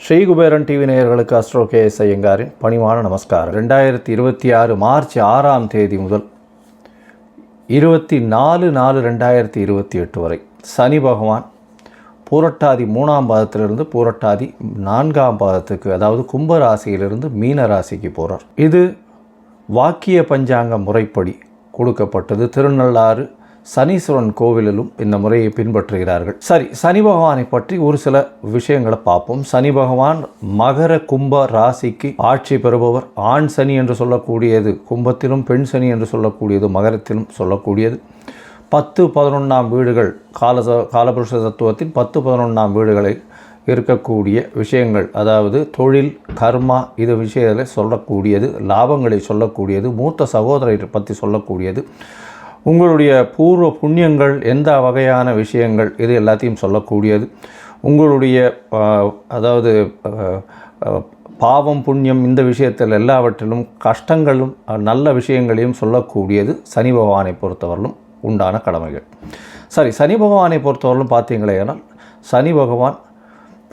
Sri Kuberan TV நேயர்களுக்கு astro KS ஐயங்காரின் பணிவான நமஸ்காரம். 2026 மார்ச் 6ஆம் தேதி முதல் 24/4/2028 வரை சனி பகவான் பூரட்டாதி 3ஆம் பாதத்திலிருந்து பூரட்டாதி 4ஆம் பாதத்துக்கு, அதாவது கும்ப ராசியிலிருந்து மீன ராசிக்கு போகிறார். இது வாக்கிய பஞ்சாங்க முறைப்படி கொடுக்கப்பட்டது. திருநள்ளாறு சனீஸ்வரன் கோவிலிலும் இந்த முறையை பின்பற்றுகிறார்கள். சரி, சனி பகவானை பற்றி ஒரு சில விஷயங்களை பார்ப்போம். சனி பகவான் மகர கும்ப ராசிக்கு ஆட்சி பெறுபவர். ஆண் சனி என்று சொல்லக்கூடியது கும்பத்திலும், பெண் சனி என்று சொல்லக்கூடியது மகரத்திலும் சொல்லக்கூடியது. 10-11ஆம் வீடுகள் காலபுருஷ தத்துவத்தின் 10-11ஆம் வீடுகளை இருக்கக்கூடிய விஷயங்கள், அதாவது தொழில், கர்மா, இது விஷயங்களை சொல்லக்கூடியது, லாபங்களை சொல்லக்கூடியது, மூத்த சகோதரரை பற்றி சொல்லக்கூடியது, உங்களுடைய பூர்வ புண்ணியங்கள், எந்த வகையான விஷயங்கள், இது எல்லாத்தையும் சொல்லக்கூடியது. உங்களுடைய அதாவது பாவம் புண்ணியம், இந்த விஷயத்தில் எல்லாவற்றிலும் கஷ்டங்களும் நல்ல விஷயங்களையும் சொல்லக்கூடியது சனி பகவானை பொறுத்தவரையிலும் உண்டான கடமைகள். சரி, சனி பகவானை பொறுத்தவரையிலும் பார்த்தீங்களேனால் சனி பகவான்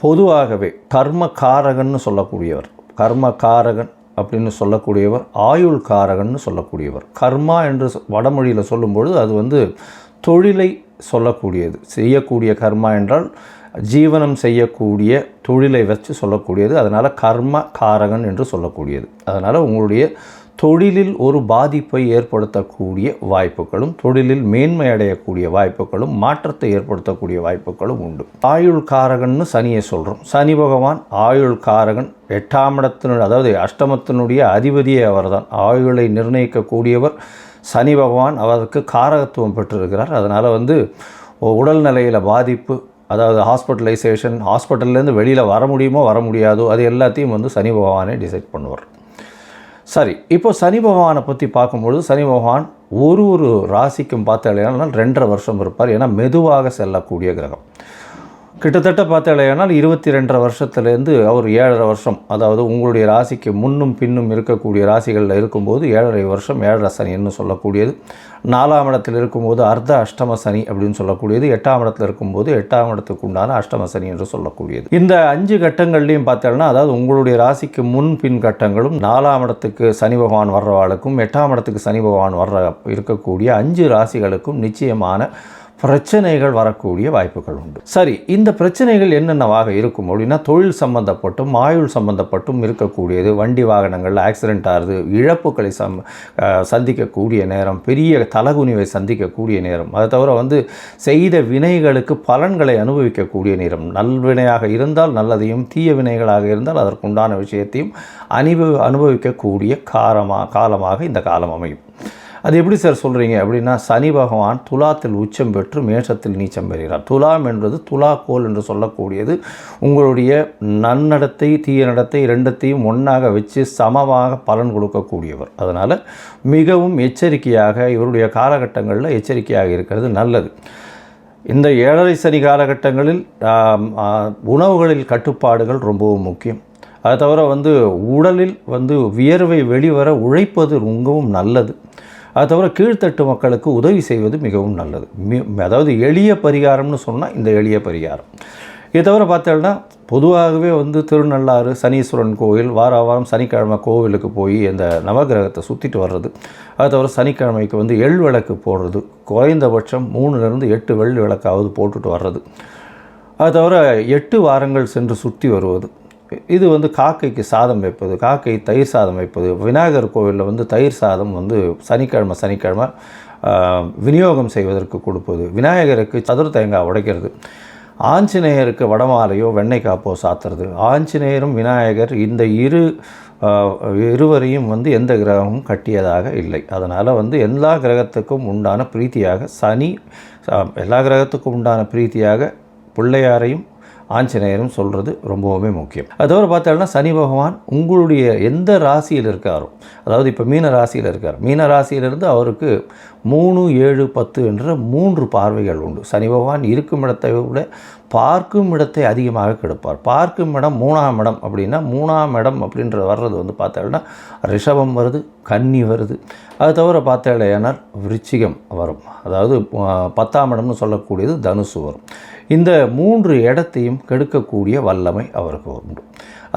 பொதுவாகவே கர்மகாரகன்னு சொல்லக்கூடியவர். கர்மகாரகன் அப்படின்னு சொல்லக்கூடியவர், ஆயுள் காரகன்னு சொல்லக்கூடியவர். கர்மா என்று வடமொழியில் சொல்லும்பொழுது அது தொழிலை சொல்லக்கூடியது. செய்யக்கூடிய கர்மா என்றால் ஜீவனம் செய்யக்கூடிய தொழிலை வச்சு சொல்லக்கூடியது. அதனால் கர்ம காரகன் என்று சொல்லக்கூடியது. அதனால் உங்களுடைய தொழிலில் ஒரு பாதிப்பை ஏற்படுத்தக்கூடிய வாய்ப்புகளும், தொழிலில் மேன்மை அடையக்கூடிய வாய்ப்புகளும், மாற்றத்தை ஏற்படுத்தக்கூடிய வாய்ப்புகளும் உண்டு. ஆயுள் காரகன்னு சனியை சொல்கிறோம். சனி பகவான் ஆயுள் காரகன். 8ஆம் இடத்தினுடைய, அதாவது அஷ்டமத்தினுடைய அதிபதியே அவர் தான். ஆயுளை நிர்ணயிக்கக்கூடியவர் சனி பகவான். அவருக்கு காரகத்துவம் பெற்றிருக்கிறார். அதனால் உடல்நிலையில் பாதிப்பு, அதாவது ஹாஸ்பிட்டலைசேஷன், ஹாஸ்பிட்டல்லேருந்து வெளியில் வர முடியுமோ வர முடியாதோ, அது எல்லாத்தையும் சனி பகவானே டிசைட் பண்ணுவார். சரி, இப்போ சனி பகவானை பற்றி பார்க்கும்பொழுது சனி பகவான் ஒரு ராசிக்கும் பார்த்தாலேனால் 2.5 வருஷம் இருப்பார். ஏன்னா மெதுவாக செல்லக்கூடிய கிரகம். கிட்டத்தட்ட பார்த்தாலேனால் 22.5 வருஷத்துலேருந்து அவர் 7.5 வருஷம், அதாவது உங்களுடைய ராசிக்கு முன்னும் பின்னும் இருக்கக்கூடிய ராசிகளில் இருக்கும்போது 7.5 வருஷம் 7.5 சனின்னு சொல்லக்கூடியது. 4ஆம் இடத்தில் இருக்கும்போது அர்த்த அஷ்டம சனி அப்படின்னு சொல்லக்கூடியது. 8ஆம் இடத்தில் இருக்கும்போது 8ஆம் இடத்துக்கு உண்டான அஷ்டம சனி என்று சொல்லக்கூடியது. இந்த 5 கட்டங்கள்லையும் பார்த்தோம்னா, அதாவது உங்களுடைய ராசிக்கு முன் பின் கட்டங்களும், 4ஆம் இடத்துக்கு சனி பகவான் வர்றவாளுக்கும் 8ஆம் இடத்துக்கு சனி பகவான் இருக்கக்கூடிய 5 ராசிகளுக்கும் நிச்சயமான பிரச்சனைகள் வரக்கூடிய வாய்ப்புகள் உண்டு. சரி, இந்த பிரச்சனைகள் என்னென்னவாக இருக்கும் அப்படின்னா, தொழில் சம்பந்தப்பட்டும் ஆயுள் சம்பந்தப்பட்டும் இருக்கக்கூடியது. வண்டி வாகனங்கள் ஆக்சிடென்ட் ஆகுது, இழப்புகளை சந்திக்கக்கூடிய நேரம், பெரிய தலகுனிவை சந்திக்கக்கூடிய நேரம். அதை தவிர செய்த வினைகளுக்கு பலன்களை அனுபவிக்கக்கூடிய நேரம். நல்வினையாக இருந்தால் நல்லதையும், தீய வினைகளாக இருந்தால் அதற்குண்டான விஷயத்தையும் அனுபவிக்கக்கூடிய காலமாக இந்த காலம் அமையும். அது எப்படி சார் சொல்கிறீங்க அப்படின்னா, சனி பகவான் துலாத்தில் உச்சம் பெற்று மேஷத்தில் நீச்சம் பெறுகிறார். துலாம் என்பது துலாக்கோல் என்று சொல்லக்கூடியது. உங்களுடைய நன்னடத்தை தீய நடத்தை ரெண்டத்தையும் ஒன்றாக வச்சு சமமாக பலன் கொடுக்கக்கூடியவர். அதனால் மிகவும் எச்சரிக்கையாக இவருடைய காலகட்டங்களில் எச்சரிக்கையாக இருக்கிறது நல்லது. இந்த 7.5 சனி காலகட்டங்களில் உணவுகளில் கட்டுப்பாடுகள் ரொம்பவும் முக்கியம். அதை தவிர உடலில் வியர்வை வெளிவர உழைப்பது ரொம்பவும் நல்லது. அது தவிர கீழ்த்தட்டு மக்களுக்கு உதவி செய்வது மிகவும் நல்லது. அதாவது எளிய பரிகாரம்னு சொன்னால் இந்த எளிய பரிகாரம். இதை தவிர பார்த்தோம்னா, பொதுவாகவே திருநள்ளாறு சனீஸ்வரன் கோவில் வாரம் சனிக்கிழமை கோவிலுக்கு போய் அந்த நவகிரகத்தை சுற்றிட்டு வர்றது. அது தவிர சனிக்கிழமைக்கு எள் விளக்கு போடுறது, குறைந்தபட்சம் 3லிருந்து 8 வெள்ளி விளக்காவது போட்டுட்டு வர்றது. அது தவிர 8 வாரங்கள் சென்று சுற்றி வருவது. இது காக்கைக்கு சாதம் வைப்பது, காக்கை தயிர் சாதம் வைப்பது. விநாயகர் கோவிலில் தயிர் சாதம் சனிக்கிழமை விநியோகம் செய்வதற்கு கொடுப்பது. விநாயகருக்கு சதுர தேங்காய் உடைக்கிறது. ஆஞ்சநேயருக்கு வடமாலையோ வெண்ணெய் காப்போ சாத்துறது. ஆஞ்சநேயரும் விநாயகர் இந்த இருவரையும் எந்த கிரகமும் கட்டியதாக இல்லை. அதனால் எல்லா கிரகத்துக்கும் உண்டான பிரீத்தியாக எல்லா கிரகத்துக்கும் உண்டான பிரீத்தியாக பிள்ளையாரையும் ஆஞ்சநேயரும் சொல்கிறது ரொம்பவுமே முக்கியம். அது தவிர பார்த்தோம்னா, சனி பகவான் உங்களுடைய எந்த ராசியில் இருக்காரோ, அதாவது இப்போ மீன ராசியில் இருக்கார், மீன ராசியிலிருந்து அவருக்கு 3, 7, 10 என்ற 3 பார்வைகள் உண்டு. சனி பகவான் இருக்கும் இடத்தை விட பார்க்கும் இடத்தை அதிகமாக கெடுப்பார். பார்க்கும் இடம் 3ஆம் இடம் அப்படின்னா 3ஆம் இடம் அப்படின்ற வர்றது வந்து பார்த்தோம்னா ரிஷபம் வருது, கன்னி வருது. அது தவிர பார்த்தேனால் விருச்சிகம் வரும், அதாவது 10ஆம் இடம்னு சொல்லக்கூடியது தனுசு வரும். இந்த 3 இடத்தையும் கெடுக்கக்கூடிய வல்லமை அவருக்கு உண்டு.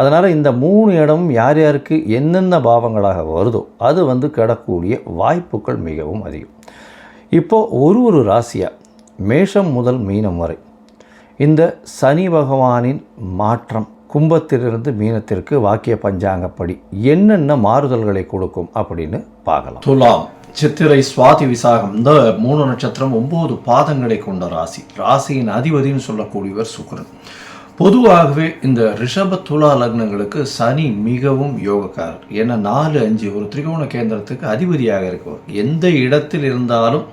அதனால் இந்த 3 இடமும் யார் யாருக்கு என்னென்ன பாவங்களாக வருதோ அது வந்து கெடக்கூடிய வாய்ப்புகள் மிகவும் அதிகம். இப்போது ஒரு ராசியாக மேஷம் முதல் மீனம் வரை இந்த சனி பகவானின் மாற்றம் கும்பத்திலிருந்து மீனத்திற்கு வாக்கிய பஞ்சாங்கப்படி என்னென்ன மாறுதல்களை கொடுக்கும் அப்படின்னு பார்க்கலாம். துலாம், சித்திரை, சுவாதி, விசாகம் இந்த 3 நட்சத்திரம் 9 பாதங்களை கொண்ட ராசி. ராசியின் அதிபதினு சொல்லக்கூடியவர் சுக்கிரன். பொதுவாகவே இந்த ரிஷப துலா லக்னங்களுக்கு சனி மிகவும் யோகக்காரர். ஏன்னா 4, 5 ஒரு திரிகோண கேந்திரத்துக்கு அதிபதியாக இருக்கவர். எந்த இடத்தில் இருந்தாலும்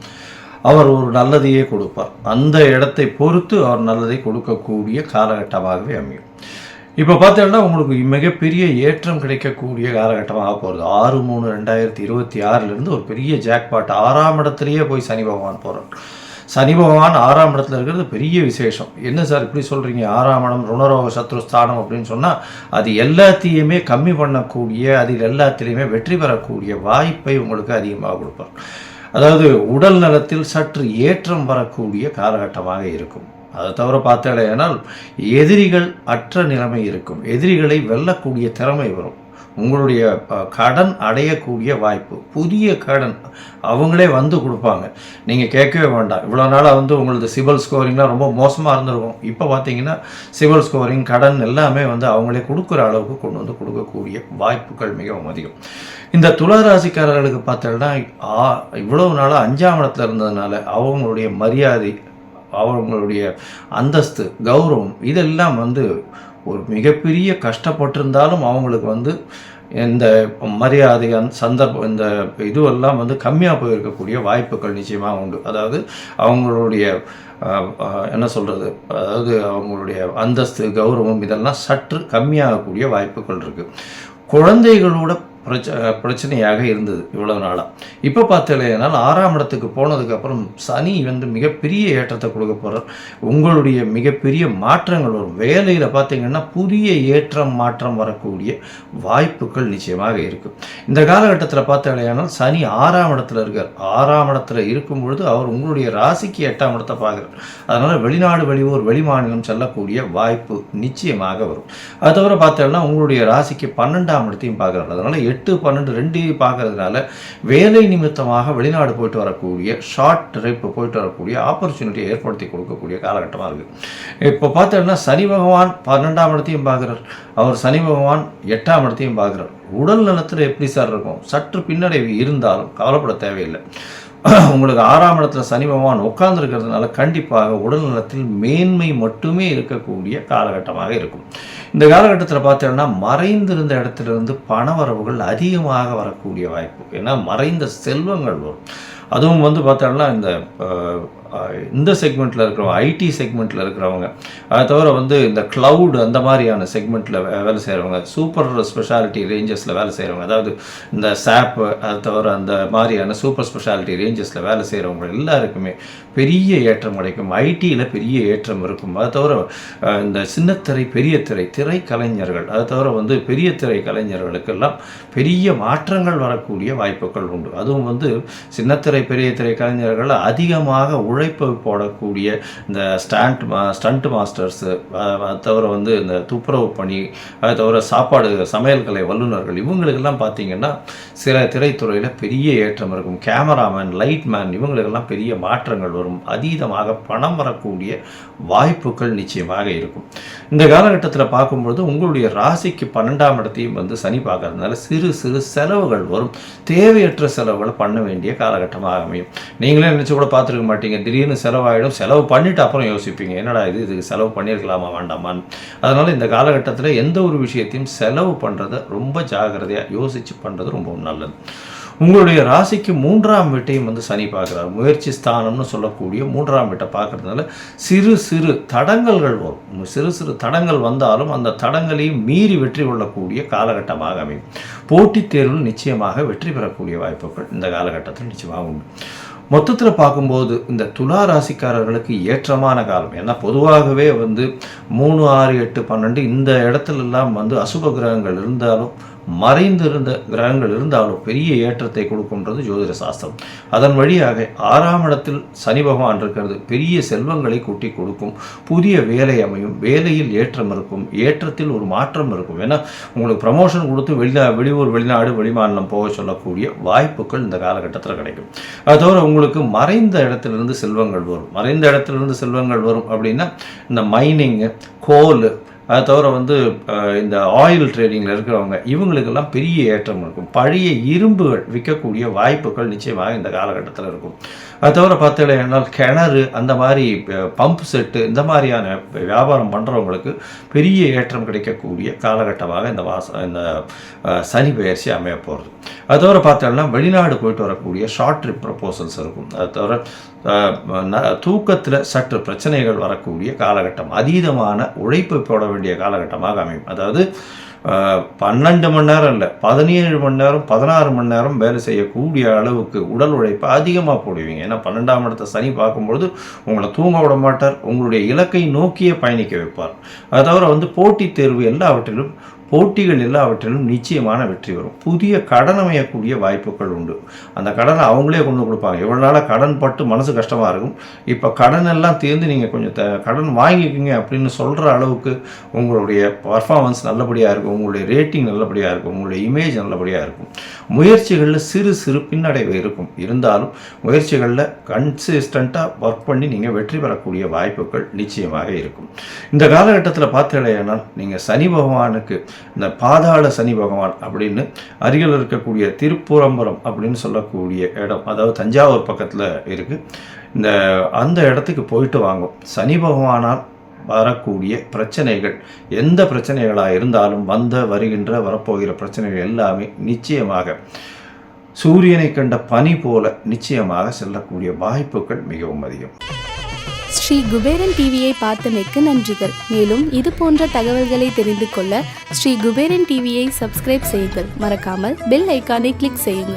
அவர் ஒரு நல்லதையே கொடுப்பார். அந்த இடத்தை பொறுத்து அவர் நல்லதை கொடுக்கக்கூடிய காலகட்டமாகவே அமையும். இப்போ பார்த்தீங்கன்னா உங்களுக்கு மிகப்பெரிய ஏற்றம் கிடைக்கக்கூடிய காலகட்டமாக போகிறது. 6/3/2026 ஒரு பெரிய ஜாக்பாட் 6ஆம் இடத்துலையே போய் சனி பகவான் போகிறார். சனி பகவான் 6ஆம் இடத்துல இருக்கிறது பெரிய விசேஷம். என்ன சார் இப்படி சொல்கிறீங்க? 6ஆம் இடம் ருணரோக சத்ருஸ்தானம் அப்படின்னு சொன்னால் அது எல்லாத்தையுமே கம்மி பண்ணக்கூடிய, அதில் எல்லாத்திலையுமே வெற்றி பெறக்கூடிய வாய்ப்பை உங்களுக்கு அதிகமாக கொடுப்பார். அதாவது உடல் நலத்தில் சற்று ஏற்றம் வரக்கூடிய காலகட்டமாக இருக்கும். அதை தவிர பார்த்தேனால் எதிரிகள் அற்ற நிலைமை இருக்கும். எதிரிகளை வெல்லக்கூடிய திறமை வரும். உங்களுடைய கடன் அடையக்கூடிய வாய்ப்பு, புதிய கடன் அவங்களே வந்து கொடுப்பாங்க. நீங்கள் கேட்கவே வேண்டாம். இவ்வளோ நாளாக வந்து உங்களது சிபில் ஸ்கோரிங்லாம் ரொம்ப மோசமாக இருந்திருக்கும். இப்போ பார்த்தீங்கன்னா சிபில் ஸ்கோரிங், கடன் எல்லாமே வந்து அவங்களே கொடுக்குற அளவுக்கு கொண்டு வந்து கொடுக்கக்கூடிய வாய்ப்புகள் மிகவும் அதிகம். இந்த துளாராசிக்காரர்களுக்கு பார்த்தோம்னா இவ்வளவு நாளாக 5ஆம் இடத்துல இருந்ததுனால அவங்களுடைய மரியாதை, அவங்களுடைய அந்தஸ்து, கௌரவம் இதெல்லாம் வந்து ஒரு மிகப்பெரிய கஷ்டப்பட்டிருந்தாலும் அவங்களுக்கு வந்து இந்த மரியாதை சந்தர்ப்பம் இந்த இதுவெல்லாம் வந்து கம்மியாக போயிருக்கக்கூடிய வாய்ப்புகள் நிச்சயமாக உண்டு. அதாவது அவங்களுடைய என்ன சொல்கிறது, அதாவது அவங்களுடைய அந்தஸ்து, கௌரவம் இதெல்லாம் சற்று கம்மியாகக்கூடிய வாய்ப்புகள் இருக்குது. குழந்தைகளோட பிரச்சனையாக இருந்தது இவ்வளவு நாளாக. இப்போ பார்த்தீங்கன்னா 6ஆம் இடத்துக்கு போனதுக்கப்புறம் சனி வந்து மிகப்பெரிய ஏற்றத்தை கொடுக்க போகிறார். உங்களுடைய மிகப்பெரிய மாற்றங்கள் வரும். வேலையில் பார்த்தீங்கன்னா புதிய ஏற்றம் மாற்றம் வரக்கூடிய வாய்ப்புகள் நிச்சயமாக இருக்குது. இந்த காலகட்டத்தில் பார்த்தீங்கன்னா சனி 6ஆம் இடத்துல இருக்கார். 6ஆம் இடத்துல இருக்கும் பொழுது அவர் உங்களுடைய ராசிக்கு 8ஆம் இடத்தை பார்க்குறார். அதனால் வெளிநாடு, வெளியூர், வெளிமாநிலம் செல்லக்கூடிய வாய்ப்பு நிச்சயமாக வரும். அது தவிர பார்த்தீங்கன்னா உங்களுடைய ராசிக்கு 12ஆம் இடத்தையும் பார்க்குறாரு. அதனால் 8, 12 ரெண்டையும் பார்க்கறதுனால வேலை நிமித்தமாக வெளிநாடு போயிட்டு வரக்கூடிய, ஷார்ட் ட்ரிப் போயிட்டு வரக்கூடிய ஆப்பர்ச்சுனிட்டியை ஏற்படுத்தி கொடுக்கக்கூடிய காலகட்டமாக இருக்குது. இப்போ பார்த்தோம்னா சனி பகவான் 12ஆம் இடத்தையும் பார்க்குறார். அவர் சனி பகவான் 8ஆம் இடத்தையும் பார்க்குறார். உடல் நலத்தில் எப்படி சார் இருக்கும்? சற்று பின்னடைவு இருந்தாலும் கவலைப்பட தேவையில்லை. உங்களுக்கு 6ஆம் இடத்துல சனி பகவான் உட்கார்ந்துருக்கிறதுனால கண்டிப்பாக உடல் நலத்தில் மேன்மை மட்டுமே இருக்கக்கூடிய காலகட்டமாக இருக்கும். இந்த காலகட்டத்தில் பார்த்தீங்கன்னா மறைந்திருந்த இடத்திலிருந்து பணவரவுகள் அதிகமாக வரக்கூடிய வாய்ப்பு. ஏன்னா மறைந்த செல்வங்கள் வரும். அதுவும் வந்து பார்த்தோம்னா இந்த செக்மெண்ட்டில் இருக்கிறவங்க, ஐடி செக்மெண்ட்டில் இருக்கிறவங்க, அதை தவிர வந்து இந்த க்ளவுடு அந்த மாதிரியான செக்மெண்ட்டில் வேலை செய்கிறவங்க, சூப்பர் ஸ்பெஷாலிட்டி ரேஞ்சஸில் வேலை செய்கிறவங்க, அதாவது இந்த சாப், அதை தவிர அந்த மாதிரியான சூப்பர் ஸ்பெஷாலிட்டி ரேஞ்சஸில் வேலை செய்கிறவங்க எல்லாருக்குமே பெரிய ஏற்றம் கிடைக்கும். ஐடியில் பெரிய ஏற்றம் இருக்கும். அதை தவிர இந்த சின்னத்திரை, பெரிய திரை, திரை கலைஞர்கள், அதை தவிர வந்து பெரிய திரை கலைஞர்களுக்கெல்லாம் பெரிய மாற்றங்கள் வரக்கூடிய வாய்ப்புகள் உண்டு. அதுவும் வந்து சின்னத்திரை, பெரிய திரை கலைஞர்கள் அதிகமாக உழைப்பு போடக்கூடிய இந்த ஸ்டண்ட் மாஸ்டர்ஸு, அதை தவிர வந்து இந்த துப்புரவு பணி, அதை தவிர சாப்பாடு சமையல் கலை வல்லுநர்கள், இவங்களுக்கெல்லாம் பார்த்திங்கன்னா சில திரைத்துறையில் பெரிய ஏற்றம் இருக்கும். கேமராமேன், லைட்மேன், இவங்களுக்கெல்லாம் பெரிய மாற்றங்கள் வரும். அதீதமாக பணம் வரக்கூடிய வாய்ப்புகள் நிச்சயமாக இருக்கும். இந்த காலகட்டத்தில் பார்க்கும்பொழுது உங்களுடைய ராசிக்கு 12ஆம் இடத்தையும் வந்து சனி பார்க்கறதுனால சிறு சிறு செலவுகள் வரும். தேவையற்ற செலவுகளை பண்ண வேண்டிய காலகட்டமாக அமையும். நீங்களே நினச்சி கூட பார்த்துருக்க மாட்டீங்க. திடீர்னு செலவாகிடும். செலவு பண்ணிவிட்டு அப்புறம் யோசிப்பீங்க, என்னடா இதுக்கு செலவு பண்ணியிருக்கலாமா வேண்டாமான்னு. அதனால் இந்த காலகட்டத்தில் எந்த ஒரு விஷயத்தையும் செலவு பண்ணுறதை ரொம்ப ஜாகிரதையாக யோசித்து பண்ணுறது ரொம்ப நல்லது. உங்களுடைய ராசிக்கு 3ஆம் வீட்டையும் வந்து சனி பார்க்குறாரு. முயற்சி ஸ்தானம்னு சொல்லக்கூடிய 3ஆம் வீட்டை பார்க்கறதுனால சிறு சிறு தடங்கல்கள் வரும். சிறு சிறு தடங்கள் வந்தாலும் அந்த தடங்களையும் மீறி வெற்றி கொள்ளக்கூடிய காலகட்டமாக அமையும். போட்டித் தேர்வில் நிச்சயமாக வெற்றி பெறக்கூடிய வாய்ப்புகள் இந்த காலகட்டத்தில் நிச்சயமாக உண்டு. மொத்தத்தில் பார்க்கும்போது இந்த துலா ராசிக்காரர்களுக்கு ஏற்றமான காலம். ஏன்னா பொதுவாகவே 3, 6, 8, 12 இந்த இடத்துலலாம் அசுப கிரகங்கள் இருந்தாலும் மறைந்திருந்த கிரகங்கள் இருந்தாலும் பெரிய ஏற்றத்தை கொடுக்கும்ன்றது ஜோதிட சாஸ்திரம். அதன் வழியாக 6ஆம் இடத்தில் சனி பகவான் இருக்கிறது பெரிய செல்வங்களை கூட்டி கொடுக்கும். புதிய வேலை அமையும், வேலையில் ஏற்றம் இருக்கும், ஏற்றத்தில் ஒரு மாற்றம் இருக்கும். ஏன்னா உங்களுக்கு ப்ரமோஷன் கொடுத்து வெளியூர், வெளிநாடு, வெளிமாநிலம் போக சொல்லக்கூடிய வாய்ப்புகள் இந்த காலகட்டத்தில் கிடைக்கும். அது தவிர உங்களுக்கு மறைந்த இடத்திலிருந்து செல்வங்கள் வரும். மறைந்த இடத்திலிருந்து செல்வங்கள் வரும் அப்படின்னா இந்த மைனிங்கு, கோல், அது தவிர இந்த ஆயில் ட்ரேடிங்கில் இருக்கிறவங்க இவங்களுக்கெல்லாம் பெரிய ஏற்றம் இருக்கும். பழைய இரும்புகள் விற்கக்கூடிய வாய்ப்புகள் நிச்சயமாக இந்த காலகட்டத்தில் இருக்கும். அது தவிர பார்த்தீங்கன்னா கிணறு, அந்த மாதிரி பம்ப் செட்டு, இந்த மாதிரியான வியாபாரம் பண்ணுறவங்களுக்கு பெரிய ஏற்றம் கிடைக்கக்கூடிய காலகட்டமாக இந்த சனி பெயர்ச்சி அமைய போகிறது. அது தவிர பார்த்தோம்னா வெளிநாடு போயிட்டு வரக்கூடிய ஷார்ட் ட்ரிப் ப்ரப்போசல்ஸ் இருக்கும். அது தவிர தூக்கத்தில் சற்று பிரச்சனைகள் வரக்கூடிய காலகட்டம், அதீதமான உழைப்பு போட வேண்டிய காலகட்டமாக அமையும். அதாவது 12 மணி நேரம் இல்லை, 17 மணி நேரம், 16 மணி நேரம் வேலை செய்யக்கூடிய அளவுக்கு உடல் உழைப்பு அதிகமாக போடுவீங்க. ஏன்னா 12ஆம் இடத்தை சனி பார்க்கும்பொழுது உங்களை தூங்க விட மாட்டார், உங்களுடைய இலக்கை நோக்கியே பயணிக்க வைப்பார். அது தவிர போட்டித் தேர்வு போட்டிகள் எல்லாவற்றிலும் நிச்சயமான வெற்றி வரும். புதிய கடன் அமையக்கூடிய வாய்ப்புகள் உண்டு. அந்த கடனை அவங்களே கொண்டு கொடுப்பாங்க. எவ்வளோ நாளாக கடன் பட்டு மனசு கஷ்டமாக இருக்கும், இப்போ கடன் எல்லாம் தீர்ந்து நீங்கள் கொஞ்சம் கடன் வாங்கிக்கிங்க அப்படின்னு சொல்கிற அளவுக்கு உங்களுடைய பர்ஃபார்மன்ஸ் நல்லபடியாக இருக்கும், உங்களுடைய ரேட்டிங் நல்லபடியாக இருக்கும், உங்களுடைய இமேஜ் நல்லபடியாக இருக்கும். முயற்சிகளில் சிறு பின்னடைவு இருக்கும். இருந்தாலும் முயற்சிகளில் கன்சிஸ்டண்ட்டாக ஒர்க் பண்ணி நீங்கள் வெற்றி பெறக்கூடிய வாய்ப்புகள் நிச்சயமாக இருக்கும். இந்த காலகட்டத்தில் பார்த்தீங்கன்னா நீங்கள் சனி பகவானுக்கு இந்த பாதாள சனி பகவான் அப்படின்னு அருகில் இருக்கக்கூடிய திருப்புரம்பரம் அப்படின்னு சொல்லக்கூடிய இடம், அதாவது தஞ்சாவூர் பக்கத்தில் இருக்குது, அந்த இடத்துக்கு போயிட்டு வாங்கும். சனி பகவானால் வரக்கூடிய பிரச்சனைகள் எந்த பிரச்சனைகளாக இருந்தாலும் வரப்போகிற பிரச்சனைகள் எல்லாமே நிச்சயமாக சூரியனை கண்ட பனி போல நிச்சயமாக செல்லக்கூடிய வாய்ப்புகள் மிகவும் அதிகம். ஸ்ரீ குபேரன் டிவியை பார்த்தமைக்கு நன்றிகள். மேலும் இது போன்ற தகவல்களை தெரிந்து கொள்ள ஸ்ரீ குபேரன் டிவியை சப்ஸ்கிரைப் செய்யுங்கள். மறக்காமல் பெல் ஐக்கானை கிளிக் செய்யுங்கள்.